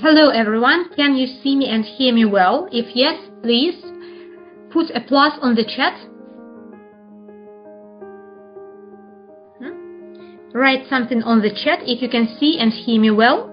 Hello everyone, can you see me and hear me well? If yes, please put a plus on the chat. Write something on the chat if you can see and hear me well.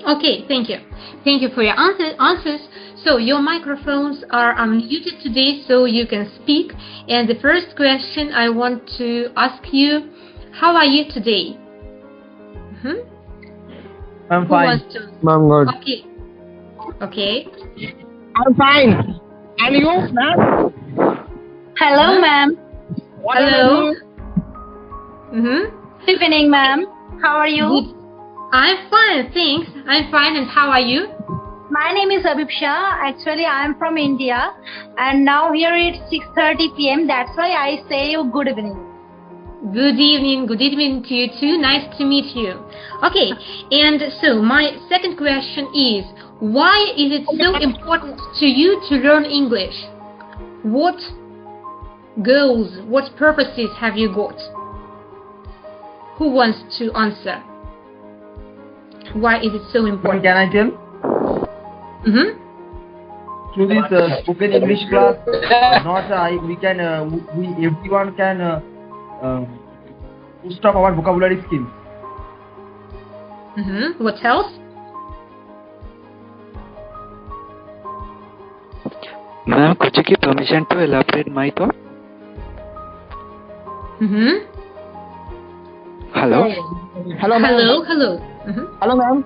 Okay, thank you. Thank you for your answers. So your microphones are unmuted today, so you can speak. And the first question I want to ask you, how are you today? I'm Who fine. wants to? I'm good. Okay. Okay. I'm fine. And you, ma'am? Hello, ma'am. Hello. Good evening, ma'am. How are you? Good. I'm fine, thanks. I'm fine, and how are you? My name is AVEEPSHA. Actually, I am from India, and now here it's 6:30 p.m. That's why I say you good evening. Good evening. Good evening to you too. Nice to meet you. Okay, and so my second question is, why is it so important to you to learn English? What goals, what purposes have you got? Who wants to answer? Why is it so important? Can I tell? Through this spoken English class, everyone can boost up our vocabulary skills. What else? Ma'am, could you give permission to elaborate my thought? Hello? Hello, ma'am. Hello. Hello, ma'am.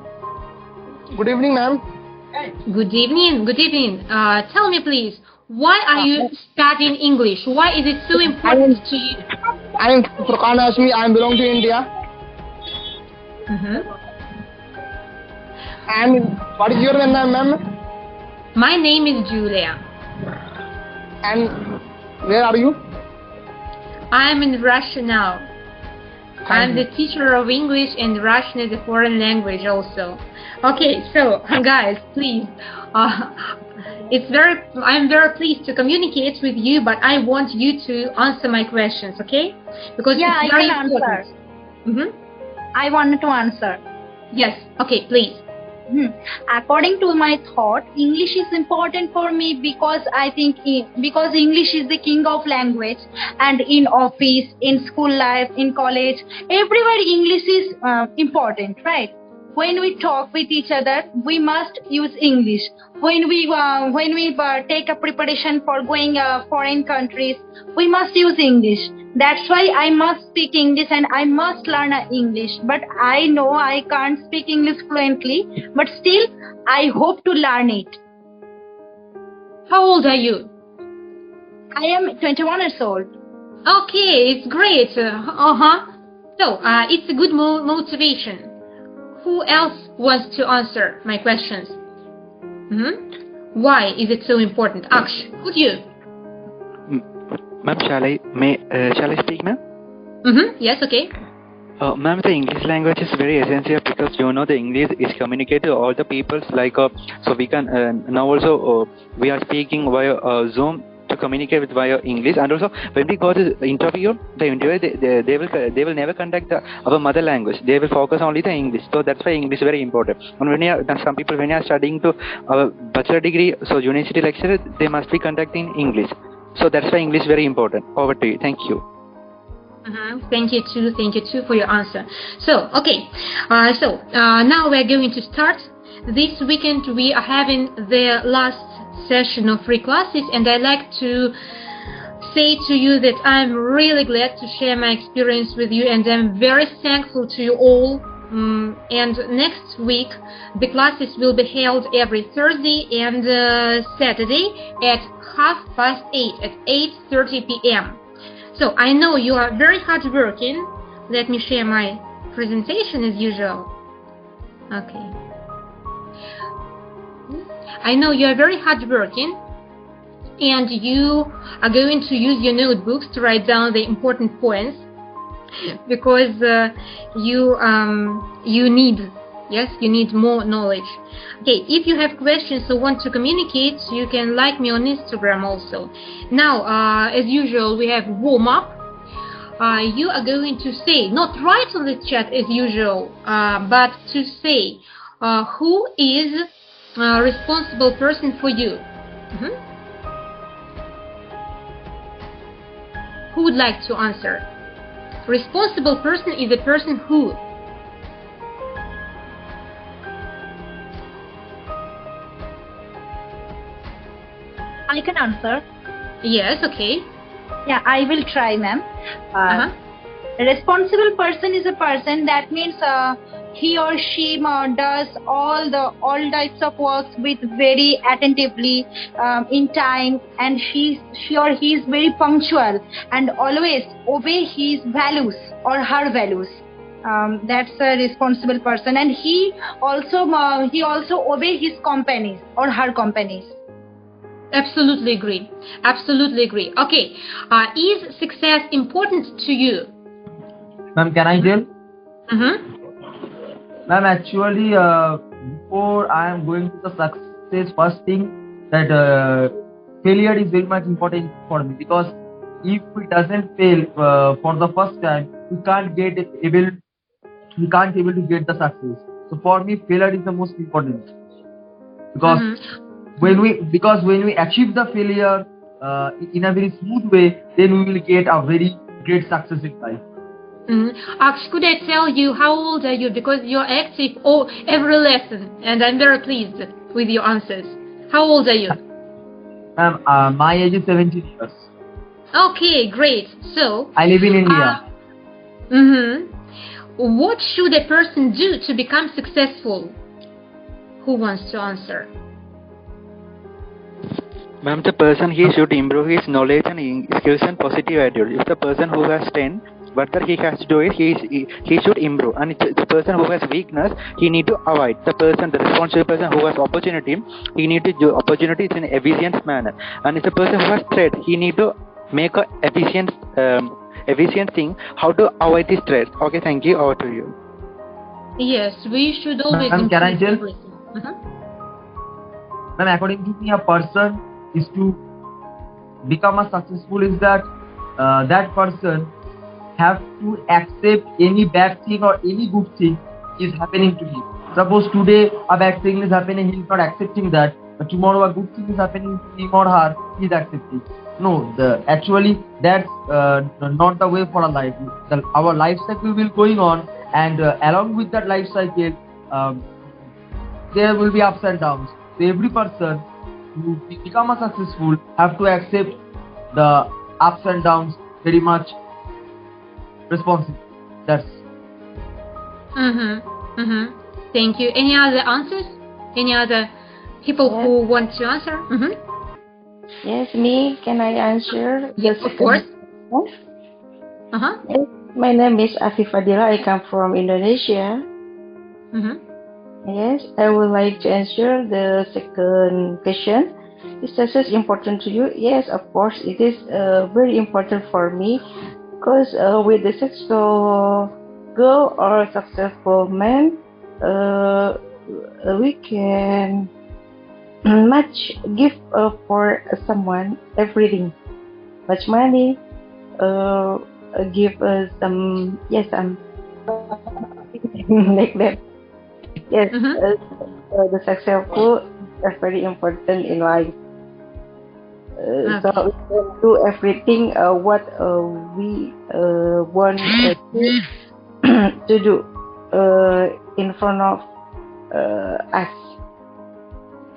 Good evening, ma'am. Good evening. Good evening. Tell me, please, why are you studying English? Why is it so important to you? I am Furqan Hashmi. I belong to India. And what is your name, ma'am? My name is Julia. And where are you? I am in Russia now. I'm the teacher of English and Russian as a foreign language also. Okay, so guys, please, I'm very pleased to communicate with you, but I want you to answer my questions, okay? Because it's very important. I wanted to answer. Yes, okay, please. According to my thought, English is important for me because I think because English is the king of language, and in office, in school life, in college, everywhere English is important, right? When we talk with each other, we must use English. When we take a preparation for going foreign countries, we must use English. That's why I must speak English and I must learn English. But I know I can't speak English fluently, but still I hope to learn it. How old are you? I am 21 years old. Okay, it's great. So, it's a good motivation. Who else wants to answer my questions? Why is it so important? Aksh, could you? Ma'am, shall I speak, ma'am? Yes, okay. Ma'am, the English language is very essential because the English is communicated to all the peoples. So we can now also we are speaking via Zoom to communicate with via English, and also when we go to the interview, they will never conduct our mother language. They will focus only the English. So that's why English is very important. And when you are studying to our bachelor degree, so university lecture, they must be conducting English. So that's why English is very important. Over to you. Thank you. Thank you too for your answer. So okay, now we're going to start. This weekend we are having the last session of free classes, and I'd like to say to you that I'm really glad to share my experience with you, and I'm very thankful to you all. And next week the classes will be held every Thursday and Saturday at 8:30 at 8:30 p.m. So I know you are very hardworking. Let me share my presentation as usual. Okay. I know you are very hardworking, and you are going to use your notebooks to write down the important points, because you need Yes, you need more knowledge. Okay, if you have questions or want to communicate, you can like me on Instagram also. Now, as usual, we have warm up. You are going to say, not write on the chat as usual, but to say who is a responsible person for you. Who would like to answer? Responsible person is a person who. I can answer. Yes, okay. Yeah, I will try, ma'am. A responsible person is a person that means he or she does all types of works with very attentively in time, and she or he is very punctual and always obey his values or her values. That's a responsible person, and he also obey his companies or her companies. Absolutely agree. Absolutely agree. Okay. Is success important to you? Ma'am, can I tell? Mm-hmm. Ma'am, actually, before I am going to the success, first thing that failure is very much important for me, because if we doesn't fail for the first time, we can't able to get the success. So for me, failure is the most important, because when we achieve the failure in a very smooth way, then we will get a very great success in life. Aksh, could I tell you how old are you? Because you're active every lesson, and I'm very pleased with your answers. How old are you? My age is 17 years. Okay, great. So I live in India. What should a person do to become successful? Who wants to answer? Ma'am, the person, he should improve his knowledge and skills and positive attitude. If the person who has 10, what that he has to do is he should improve, and it's the person who has weakness, he need to avoid. The responsible person who has opportunity, he need to do opportunities in an efficient manner, and it's the person who has threat, he need to make a efficient thing how to avoid this threat. Okay, thank you. Over to you. Yes, we should always Ma'am, can I tell? everything. Ma'am, according to me, a person is to become a successful is that that person have to accept any bad thing or any good thing is happening to him. Suppose today a bad thing is happening, he is not accepting that, but tomorrow a good thing is happening to him or her, he is accepting. No, actually that's not the way for a life. Our life cycle will going on, and along with that life cycle, there will be ups and downs. So every person who become a successful have to accept the ups and downs very much responsible. That's. Thank you. Any other answers? Any other people who want to answer? Yes, me. Can I answer? Yes, of course. Yes, my name is Afifadila. I come from Indonesia. Yes, I would like to answer the second question. Is success important to you? Yes, of course, it is very important for me, because with the successful girl or successful man, we can much give for someone everything, much money, give some like that. Yes, the successful is very important in life. So we can do everything what we want to do in front of us.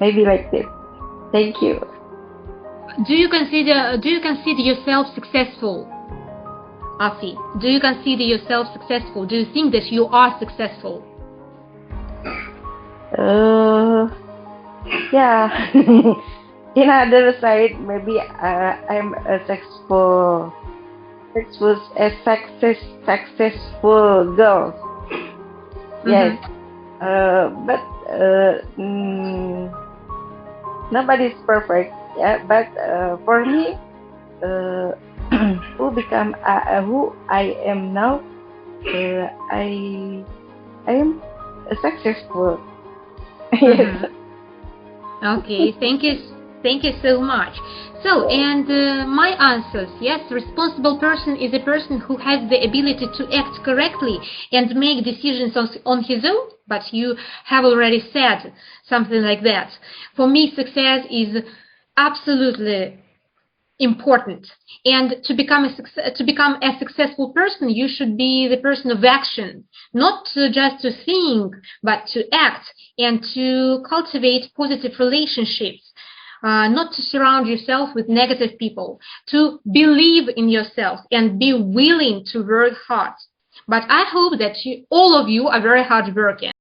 Maybe like that. Thank you. Do you consider yourself successful, Afi? Do you consider yourself successful? Do you think that you are successful? Yeah. In other side, maybe I'm a successful girl. Yes. But nobody's perfect. Yeah. But for me, who I am now, I am successful. Yes. Mhm. Okay, thank you so much. So, and my answers, yes, responsible person is a person who has the ability to act correctly and make decisions on his own, but you have already said something like that. For me, success is absolutely important, and to become a successful person, you should be the person of action, not just to think, but to act and to cultivate positive relationships, not to surround yourself with negative people, to believe in yourself and be willing to work hard. But I hope that all of you are very hard working.